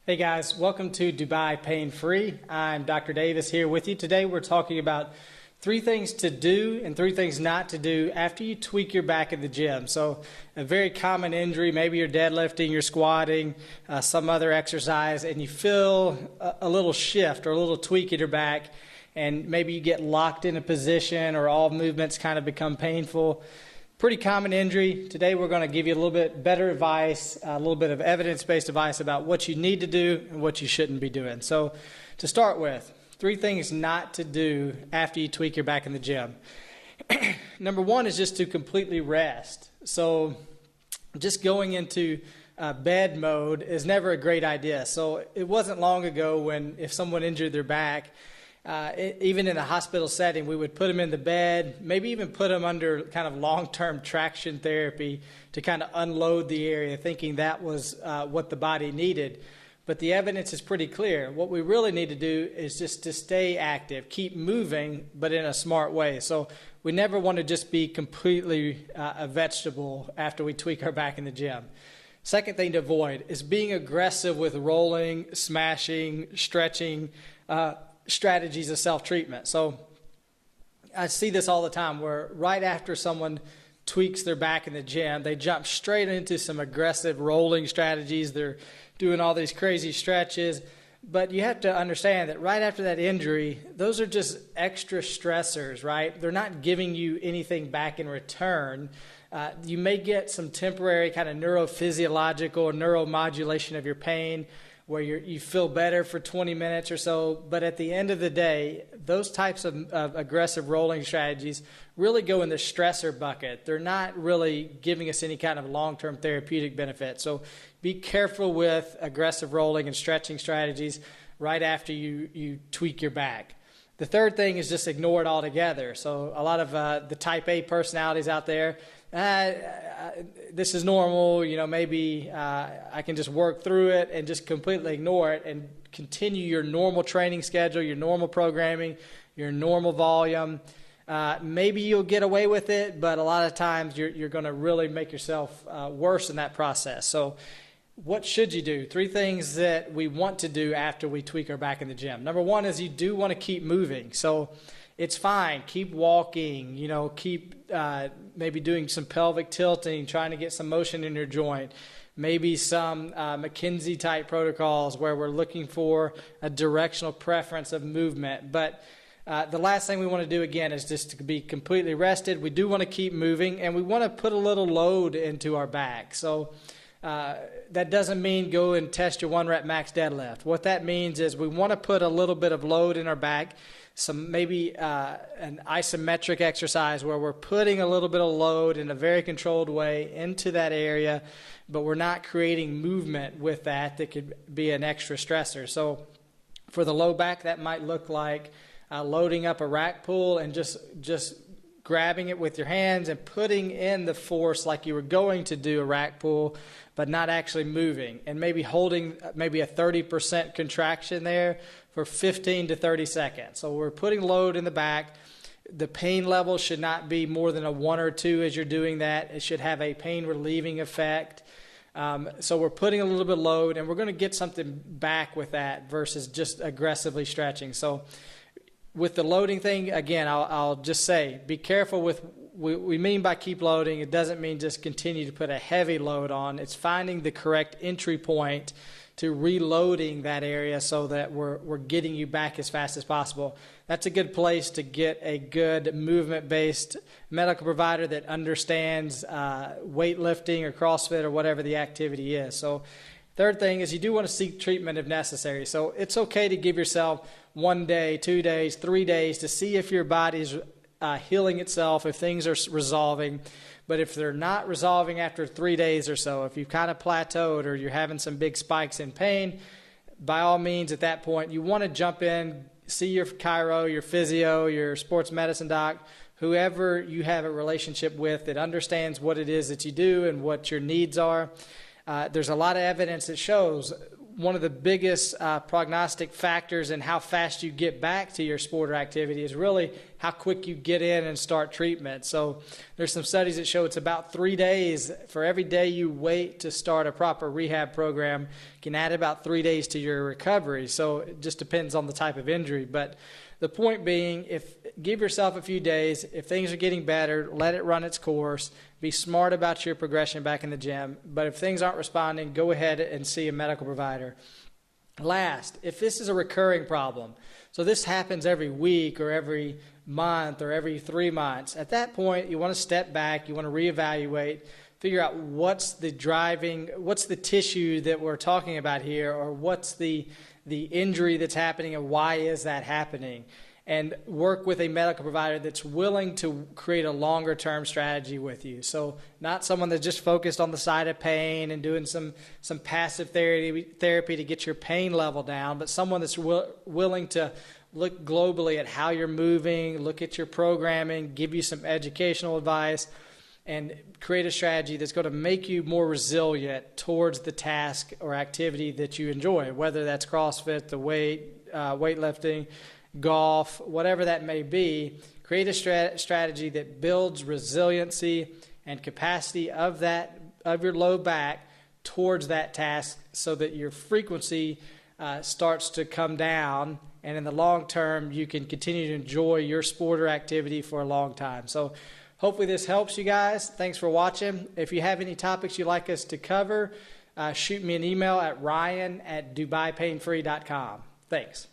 Hey guys, welcome to Dubai Pain Free. I'm Dr. Davis here with you. Today we're talking about 3 things to do and 3 things not to do after you tweak your back at the gym. So a very common injury, maybe you're deadlifting, you're squatting, some other exercise, and you feel a little shift or a little tweak in your back, and maybe you get locked in a position or all movements kind of become painful. Pretty common injury. Today we're going to give you a little bit better advice, a little bit of evidence-based advice about what you need to do and what you shouldn't be doing. So to start with, 3 things not to do after you tweak your back in the gym. Number 1 is just to completely rest. So just going into bed mode is never a great idea. So it wasn't long ago when if someone injured their back, even in a hospital setting, we would put them in the bed, maybe even put them under kind of long-term traction therapy to kind of unload the area, thinking that was what the body needed. But the evidence is pretty clear. What we really need to do is just to stay active, keep moving, but in a smart way. So we never want to just be completely a vegetable after we tweak our back in the gym. Second thing to avoid is being aggressive with rolling, smashing, stretching, strategies of self-treatment. So I see this all the time where right after someone tweaks their back in the gym, they jump straight into some aggressive rolling strategies. They're doing all these crazy stretches. But you have to understand that right after that injury, those are just extra stressors, right? They're not giving you anything back in return. You may get some temporary kind of neurophysiological or neuromodulation of your pain, where you feel better for 20 minutes or so, but at the end of the day, those types of aggressive rolling strategies really go in the stressor bucket. They're not really giving us any kind of long-term therapeutic benefit. So be careful with aggressive rolling and stretching strategies right after you tweak your back. The third thing is just ignore it altogether. So a lot of the type A personalities out there, this is normal, maybe I can just work through it and just completely ignore it and continue your normal training schedule, your normal programming, your normal volume. Maybe you'll get away with it, but a lot of times you're going to really make yourself worse in that process. So what should you do? 3 things that we want to do after we tweak our back in the gym. Number 1 is you do want to keep moving. So it's fine. Keep walking, keep maybe doing some pelvic tilting, trying to get some motion in your joint. Maybe some McKenzie type protocols where we're looking for a directional preference of movement. But the last thing we want to do, again, is just to be completely rested. We do want to keep moving, and we want to put a little load into our back. So that doesn't mean go and test your 1-rep max deadlift. What that means is we want to put a little bit of load in our back, some maybe an isometric exercise where we're putting a little bit of load in a very controlled way into that area, but we're not creating movement with that could be an extra stressor. So for the low back, that might look like loading up a rack pull and just grabbing it with your hands and putting in the force like you were going to do a rack pull, but not actually moving, and maybe holding maybe a 30% contraction there for 15 to 30 seconds. So we're putting load in the back. The pain level should not be more than a 1 or 2 as you're doing that. It should have a pain relieving effect. So we're putting a little bit of load, and we're going to get something back with that versus just aggressively stretching. So with the loading thing, again, I'll just say, be careful with what we mean by keep loading. It doesn't mean just continue to put a heavy load on. It's finding the correct entry point to reloading that area so that we're getting you back as fast as possible. That's a good place to get a good movement-based medical provider that understands weightlifting or CrossFit or whatever the activity is. So third thing is you do want to seek treatment if necessary. So it's okay to give yourself 1 day, 2 days, 3 days to see if your body's healing itself, if things are resolving. But if they're not resolving after 3 days or so, if you've kind of plateaued or you're having some big spikes in pain, by all means at that point, you want to jump in, see your chiro, your physio, your sports medicine doc, whoever you have a relationship with that understands what it is that you do and what your needs are. There's a lot of evidence that shows one of the biggest prognostic factors in how fast you get back to your sport or activity is really how quick you get in and start treatment. So there's some studies that show it's about 3 days. For every day you wait to start a proper rehab program, can add about 3 days to your recovery. So it just depends on the type of injury. But the point being, give yourself a few days. If things are getting better, let it run its course. Be smart about your progression back in the gym. But if things aren't responding, go ahead and see a medical provider. Last, if this is a recurring problem, so this happens every week or every month or every 3 months, at that point you want to step back, you want to reevaluate, figure out what's the tissue that we're talking about here, or what's the injury that's happening and why is that happening, and work with a medical provider that's willing to create a longer term strategy with you. So not someone that's just focused on the side of pain and doing some passive therapy to get your pain level down, but someone that's willing to look globally at how you're moving, look at your programming, give you some educational advice, and create a strategy that's going to make you more resilient towards the task or activity that you enjoy, whether that's CrossFit, the weightlifting, golf, whatever that may be. Create a strategy that builds resiliency and capacity of your low back towards that task, so that your frequency starts to come down, and in the long term you can continue to enjoy your sport or activity for a long time. So hopefully this helps you guys. Thanks for watching. If you have any topics you'd like us to cover, shoot me an email at ryan@dubaipainfree.com. Thanks.